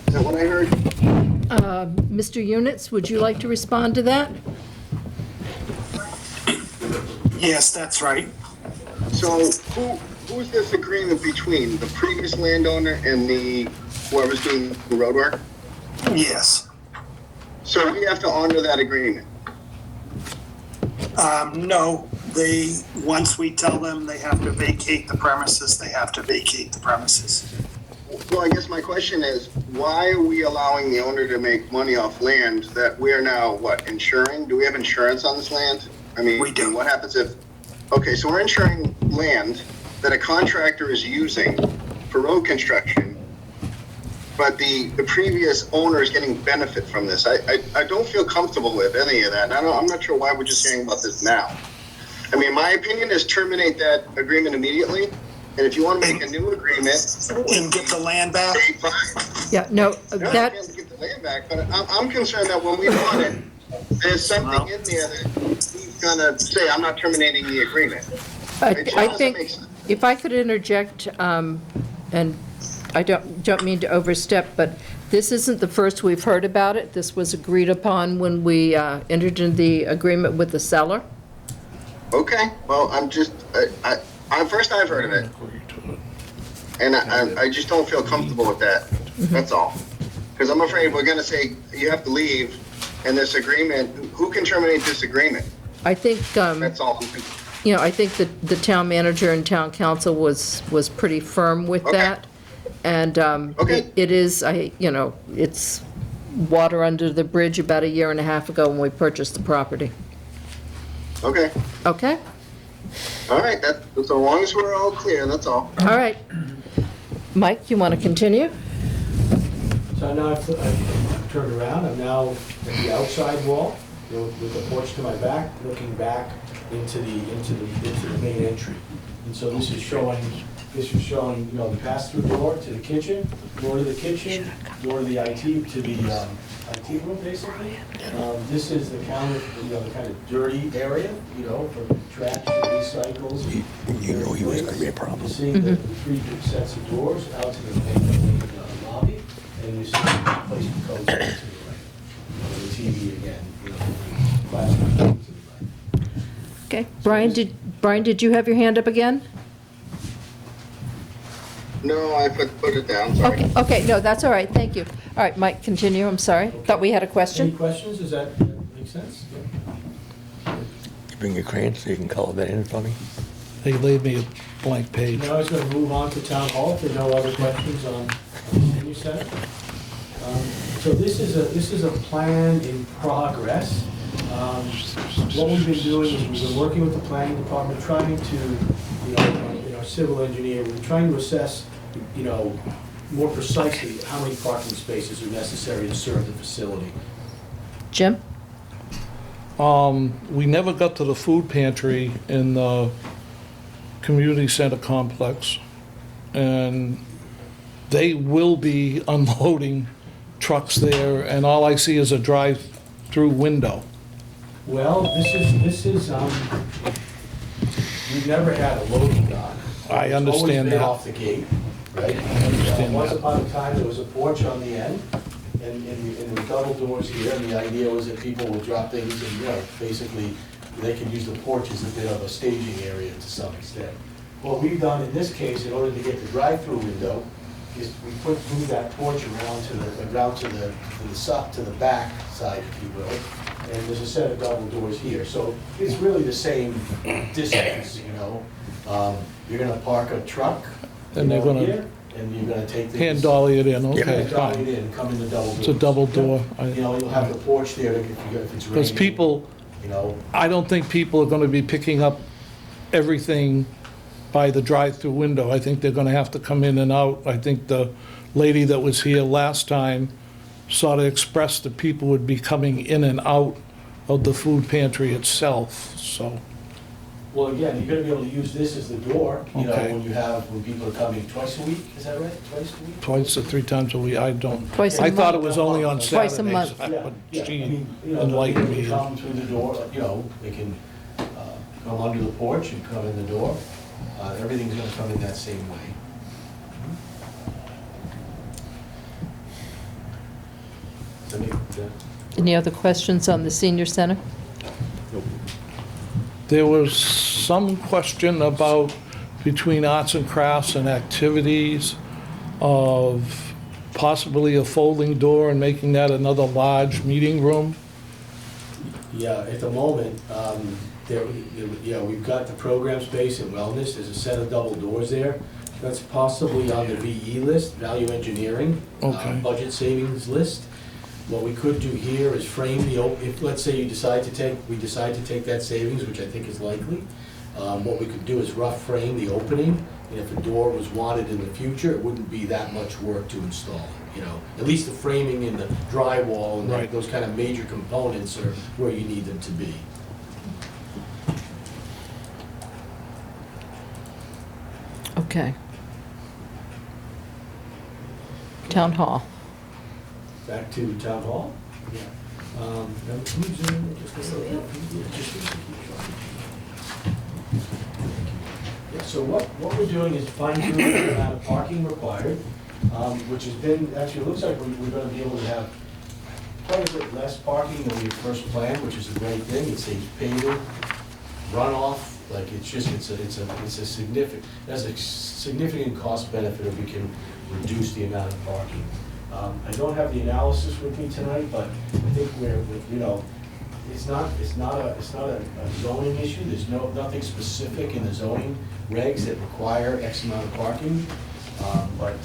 Is that what I heard? Mr. Units, would you like to respond to that? Yes, that's right. So who's this agreement between the previous landowner and whoever's doing the road work? Yes. So we have to honor that agreement. No, once we tell them they have to vacate the premises, they have to vacate the premises. Well, I guess my question is, why are we allowing the owner to make money off land that we are now, insuring? Do we have insurance on this land? I mean, We do. What happens if, okay, so we're insuring land that a contractor is using for road construction, but the previous owner is getting benefit from this. I don't feel comfortable with any of that. And I'm not sure why we're just hearing about this now. I mean, my opinion is terminate that agreement immediately. And if you want to make a new agreement. And get the land back? Okay, fine. Yeah, no, No, that, I can't get the land back, but I'm concerned that when we want it, there's something in there that he's gonna say, I'm not terminating the agreement. I It just I doesn't think, make sense. if I could interject, and I don't mean to overstep, but this isn't the first we've heard about it. This was agreed upon when we entered into the agreement with the seller. Okay, well, I'm just, first I've heard of it, and I just don't feel comfortable with that, that's all. Because I'm afraid we're gonna say, you have to leave, and this agreement, who can terminate this agreement? I think, That's all. I think that the town manager and town council was pretty firm with Okay. that. And Okay. it is, it's water under the bridge about a year and a half ago when we purchased the property. Okay. Okay? All right. That as long as we're all clear, that's all. All right. Mike, you want to continue? So now I've turned around, I'm now at the outside wall, with the porch to my back, looking back into the main entry. And so this is showing, you know, the pass-through door to the kitchen, door to the kitchen, door to the IT room, basically. This is the counter, you know, the kind of dirty area, you know, for trash and recycles. You know he was gonna be a problem. You see the three sets of doors out to the main lobby, and you see the place for codes to the right. The TV again, you know, classroom to the right. Okay. Brian, did you have your hand up again? No, I put it down. Sorry. Okay, no, that's all right, thank you. All right, Mike, continue, I'm sorry. Thought we had a Any question? questions? Does that make sense? Bring your crayon so you can color that in for me. They laid me a blank page. Now I was going to move on to Town Hall, if there are no other questions on the senior center. So this is a plan in progress. What we've been doing is we've been working with the planning department, trying to, you know, civil engineer, we're trying to assess, you know, more precisely how many parking spaces are necessary to serve the facility. Jim? We never got to the food pantry in the community center complex. And they will be unloading trucks there, and all I see is a drive-through window. Well, this is, we've never had a loading dock. I It's understand always been that. off the gate, right? understand Once that. upon a time, there was a porch on the end, and there were double doors here, and the idea was that people would drop things, and, you know, basically, they could use the porch as a bit of a staging area to some extent. What we've done in this case, in order to get the drive-through window, is we moved that porch around to the back side, if you will, and there's a set of double doors here. So it's really the same distance, you know. You're gonna park a truck, you And they're know, gonna here, and you're gonna take the. Hand dolly it in, okay, Hand dolly it fine. in, and come in the double doors. It's a double door. You know, you'll have the porch there if it's raining. Because people, You know, I don't think people are gonna be picking up everything by the drive-through window. I think they're gonna have to come in and out. I think the lady that was here last time sort of expressed that people would be coming in and out of the food pantry itself, so. well, again, you're gonna be able to use this as the door, you know, Okay. when people are coming twice a week, is that right? Twice a week? Twice or three times a week, I don't. Twice a I thought it month. was only on Twice a Saturdays. month. But Yeah, I she mean, you know, enlightened they me. can come through the door, you know, they can come under the porch and come in the door. Everything's gonna come in that same way. I mean, Any other questions on the senior center? There was some question about between arts and crafts and activities of possibly a folding door and making that another large meeting room. Yeah, at the moment, we've got the program space and wellness, there's a set of double doors there. That's possibly on the VE list, value engineering, Okay. budget savings list. What we could do here is frame if, let's say we decide to take that savings, which I think is likely, what we could do is rough frame the opening, and if a door was wanted in the future, it wouldn't be that much work to install it, you know? At least the framing and the drywall and Right. those kind of major components are where you need them to be. Okay. Town hall. Back to town hall? Yeah. Now, can you zoom in just a little bit? Yeah, just a second. Yeah, so what we're doing is fine-tuning the amount of parking required, which has been, actually, it looks like we're gonna be able to have quite a bit less parking than we had first planned, which is a great thing. It saves paving, runoff, like, it's a significant, that's a significant cost benefit if we can reduce the amount of parking. I don't have the analysis with me tonight, but I think you know, it's not a zoning issue. There's nothing specific in the zoning regs that require X amount of parking. But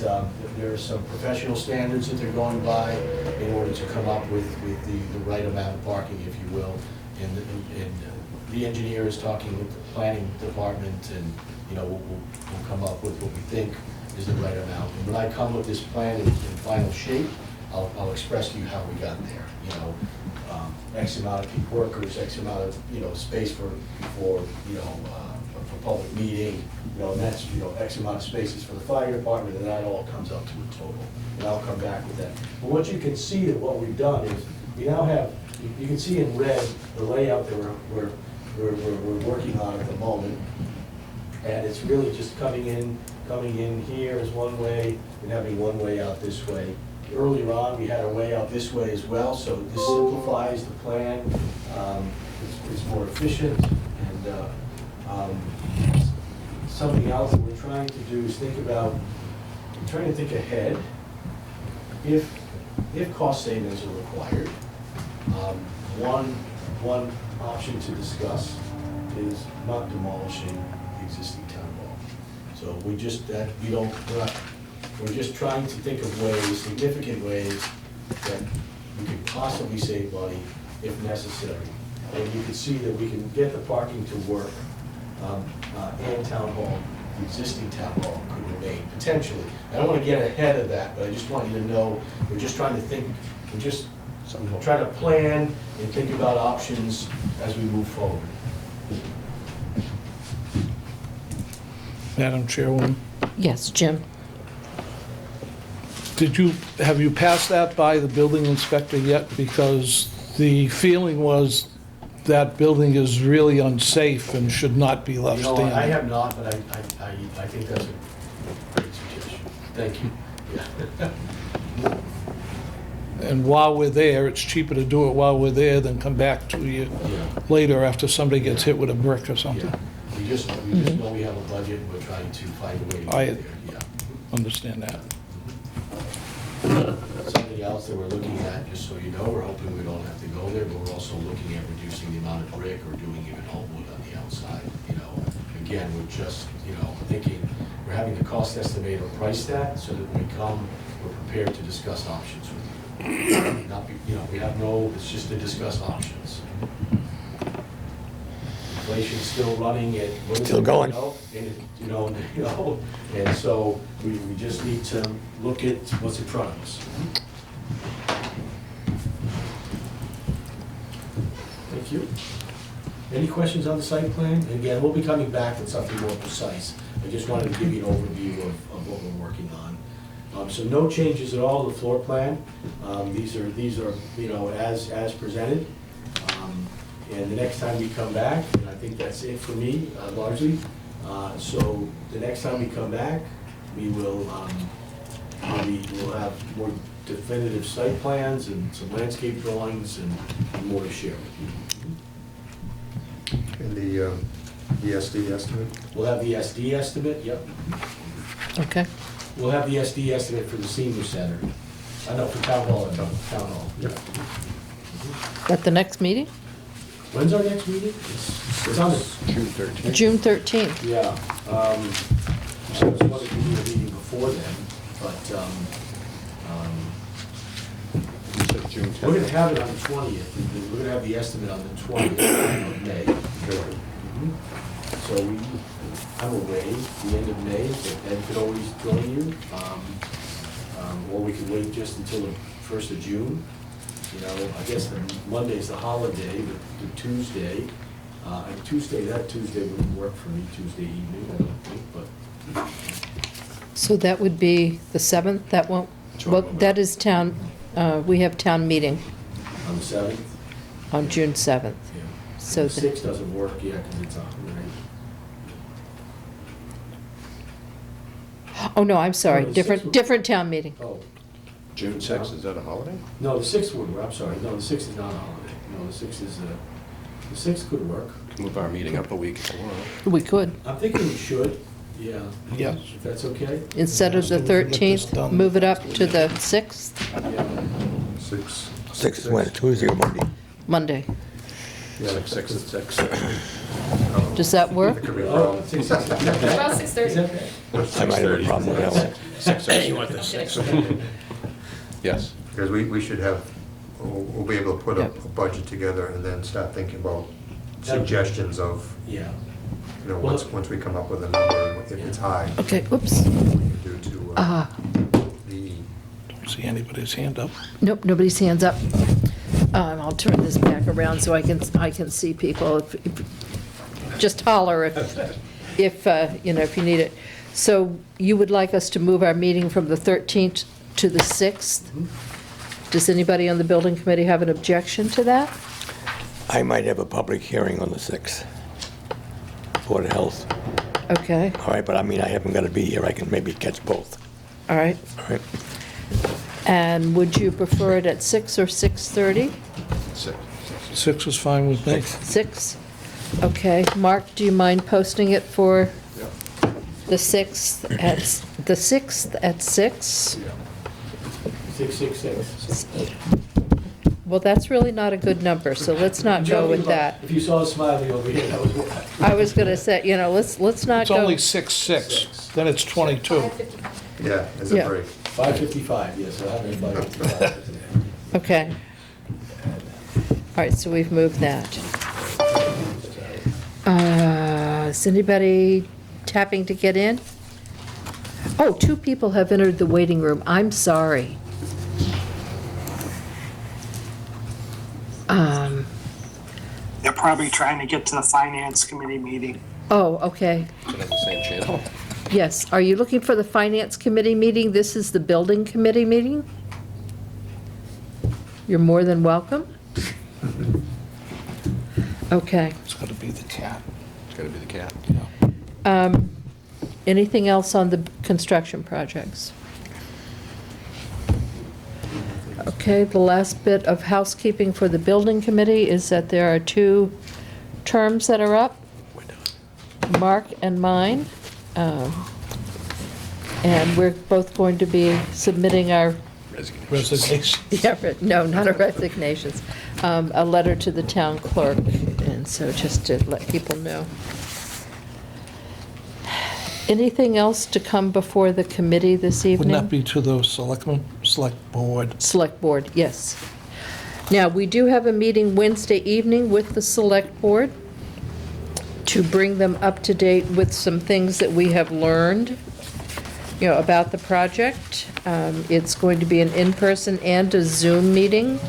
there are some professional standards that they're going by in order to come up with the right amount of parking, if you will. And the engineer is talking with the planning department, and, you know, we'll come up with what we think is the right amount. And when I come with this plan in final shape, I'll express to you how we got there, you know, X amount of workers, X amount of, you know, space for, you know, for public meeting, you know, and that's, you know, X amount of spaces for the fire department, and that all comes up to a total. And I'll come back with that. But what you can see that what we've done is, we now have, you can see in red the layout that we're working on at the moment. And it's really just coming in here is one way, and having one way out this way. Earlier on, we had a way out this way as well, so this simplifies the plan. It's more efficient, and something else that we're trying to do is trying to think ahead. If cost savings are required, one option to discuss is not demolishing the existing town hall. So we're just trying to think of ways, significant ways, that we could possibly save money if necessary. And you can see that we can get the parking to work, and town hall, the existing town hall could remain, potentially. I don't want to get ahead of that, but I just want you to know, we're just trying to think, we're just trying to plan and think about options as we move forward. Madam Chairwoman, Yes, Jim? have you passed that by the building inspector yet? Because the feeling was that building is really unsafe and should not be left You know, standing. I have not, but I think that's a great suggestion. Thank you. Yeah. And while we're there, it's cheaper to do it while we're there than come back to you Yeah. later after somebody gets hit with a brick or something. Yeah. We just know we have a budget, and we're trying to find a way to I- get there, yeah. Understand that. Something else that we're looking at, just so you know, we're hoping we don't have to go there, but we're also looking at reducing the amount of brick or doing even all wood on the outside, you know. Again, we're just, you know, thinking, we're having the cost estimator price that, so that when we come, we're prepared to discuss options with you. Not be, you know, we have no, it's just to discuss options. Inflation's still running at, what is it? Still going. You know, and so we just need to look at what's in front of us. Thank you. Any questions on the site plan? And again, we'll be coming back with something more precise. I just wanted to give you an overview of what we're working on. So no changes at all to the floor plan. These are, you know, as presented. And the next time we come back, and I think that's it for me, largely. So the next time we come back, we will, we'll have more definitive site plans and some landscape drawings and more to share with you. And the SD estimate? We'll have the SD estimate, yep. Okay. We'll have the SD estimate for the senior center. I know, for town hall, town hall. Yep. At the next meeting? When's our next meeting? It's on the, June 13th. June 13th. yeah. I was wanting to do a meeting before then, but, You said June 10th. we're gonna have it on the 20th. We're gonna have the estimate on the 20th of May. So I'm away the end of May, but Ed could always join you. Or we could wait just until the 1st of June. You know, I guess the Monday's the holiday, but the Tuesday, and that Tuesday wouldn't work for me, Tuesday evening, I don't think, but. So that would be the 7th? That won't, well, that is town, we have town meeting On the 7th? on June 7th. Yeah. So The the- 6th doesn't work yet, because it's on, right? Oh, no, I'm sorry, No, the 6th would- different town meeting. Oh, June 6th, is that a holiday? no, the 6th would work, I'm sorry, no, the 6th is not a holiday. No, the 6th is, the 6th could work. Move our meeting up a week if you want. We could, I'm thinking we should, yeah. Yes. If that's okay? instead of the As soon as we get this 13th, done. move it up to the 6th, Yeah. 6 is when, Tuesday or Monday? Monday. Yeah, 6 and 6. Does that work? It could be a Oh, problem. 6. About 6:30. Is that okay? I might have a problem with that one. 6:30. You want the 6th? Yes. Because we should have, we'll be able to put a Yep. budget together and then start thinking about suggestions of, Yeah. you know, once we come up with a number, if it's high, Okay, whoops. what we can do to the, Don't see anybody's hand up. Nope, nobody's hands up. I'll turn this back around so I can see people. Just holler if you know, if you need it. So you would like us to move our meeting from the 13th to the 6th? Does anybody on the building committee have an objection to that? I might have a public hearing on the 6th, Board of Health. Okay, All right, but I mean, I haven't got to be here. I can maybe catch both. all right. All right. And would you prefer it at 6 or 6:30? 6 is fine with me. 6? Okay. Mark, do you mind posting it for the 6th at 6? 666. Well, that's really not a good number, so let's not go with that. If you saw a smiley over here, that was what. I was gonna say, you know, let's not It's go. only 6, then it's 22. yeah, as a Yeah. break. 555, yes, 155. Okay. All right, so we've moved that. Is anybody tapping to get in? Oh, 2 people have entered the waiting room. I'm sorry. They're probably trying to get to the finance committee meeting. Oh, okay. Is it on the same channel? Yes. Are you looking for the finance committee meeting? This is the building committee meeting? You're more than welcome. Okay. It's got to be the cat. It's gotta be the cat. Anything else on the construction projects? Okay, the last bit of housekeeping for the building committee is that there are 2 terms that are up, Mark and mine. And we're both going to be submitting our, Resignation. no, not our resignations, a letter to the town clerk, and so just to let people know. Anything else to come before the committee this evening? Wouldn't that be to the selectmen, select board? Select Board, yes. Now, we do have a meeting Wednesday evening with the Select Board to bring them up to date with some things that we have learned, you know, about the project. It's going to be an in-person and a Zoom meeting,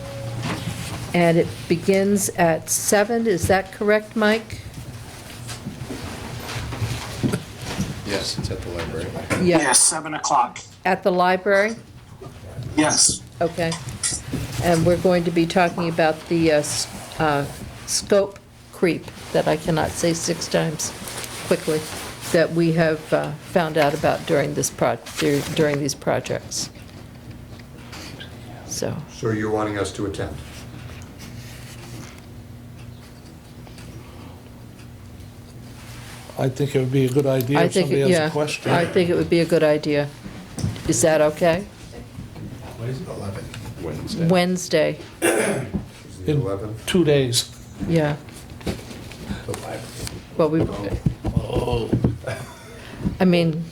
and it begins at 7. Is that correct, Mike? Yes, it's at the library. Yes, 7 o'clock. At the library? Yes. Okay. And we're going to be talking about the scope creep that I cannot say 6 times quickly, that we have found out about during this during these projects. So, So you're wanting us to attend? I think it would be a good idea I if think, somebody has a yeah, question. I think it would be a good idea. Is that okay? What is it? 11, Wednesday. Wednesday, Is the In 11th? 2 days. yeah. Well, we, I mean,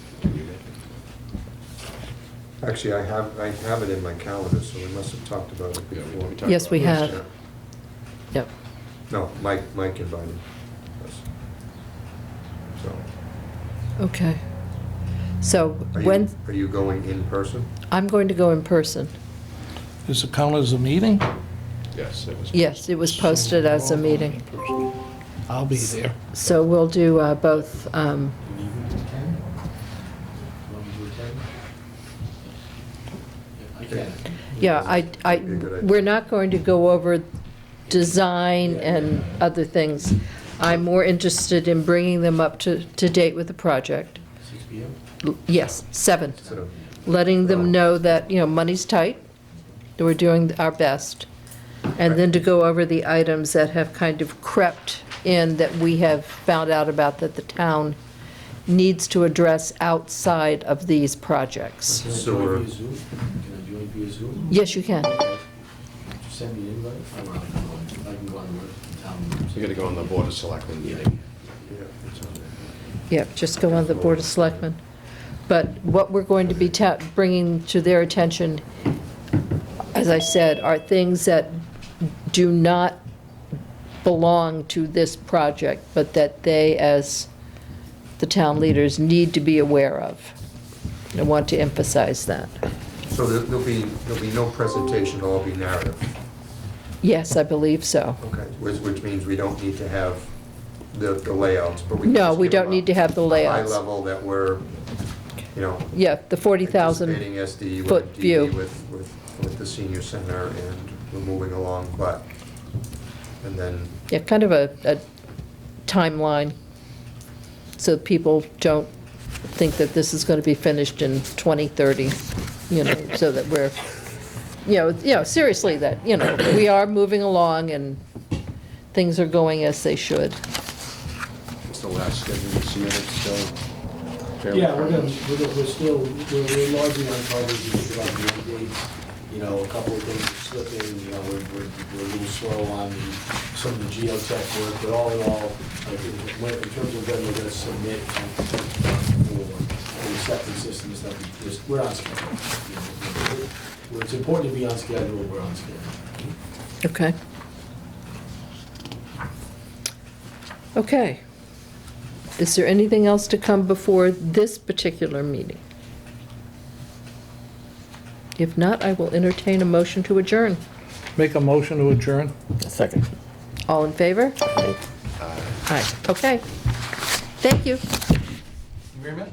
Actually, I have it in my calendar, so we must have talked about it Yeah, before. we talked yes, we about it. have. Yep. No, Mike invited us. So, Okay. So are when, you going in person? I'm going to go in person. Does it count as a meeting? Yes, it was. Yes, it was posted as a meeting. I'll be there. So we'll do both, I can. yeah, Be a good idea. we're not going to go over design and other things. I'm more interested in bringing them up to date with the project. 6 PM? Yes, 7. So, Letting them know that, you know, money's tight, that we're doing our best. And then to go over the items that have kind of crept in that we have found out about that the town needs to address outside of these projects. Can I So join we're- via Zoom? Can I join via Zoom? Yes, you can. Just send me an invite. I can go on the town. You gotta go on the Board of Selectmen Yeah. meeting. Yeah, just go on the Board of Selectmen. But what we're going to be bringing to their attention, as I said, are things that do not belong to this project, but that they, as the town leaders, need to be aware of. I want to emphasize that. So there'll be no presentation, it'll all be narrative. Yes, I believe so. Okay, which means we don't need to have the layouts, but we can No, just we give them don't need to have the layouts. High level that we're, you know, Yeah, the 40,000, anticipating SD foot with view. DD with the senior center, and we're moving along, but, and then, yeah, kind of a timeline, so people don't think that this is going to be finished in 2030, you know, so that we're, you know, seriously, that, you know, we are moving along and things are going as they should. It's the last schedule submitted still. fairly Yeah, we're current. we're largely on target, we think about the end dates. You know, a couple of things are slipping, you know, we're a little slow on some of the geotech work, but all in all, like, in terms of when we're gonna submit for the septic system and stuff, we're on schedule. You know, it's important to be on schedule, we're on schedule. Okay. Okay. Is there anything else to come before this particular meeting? If not, I will entertain a motion to adjourn. Make a motion to adjourn? Second. All in favor? Aye. Aye. Okay. Thank you. Very much.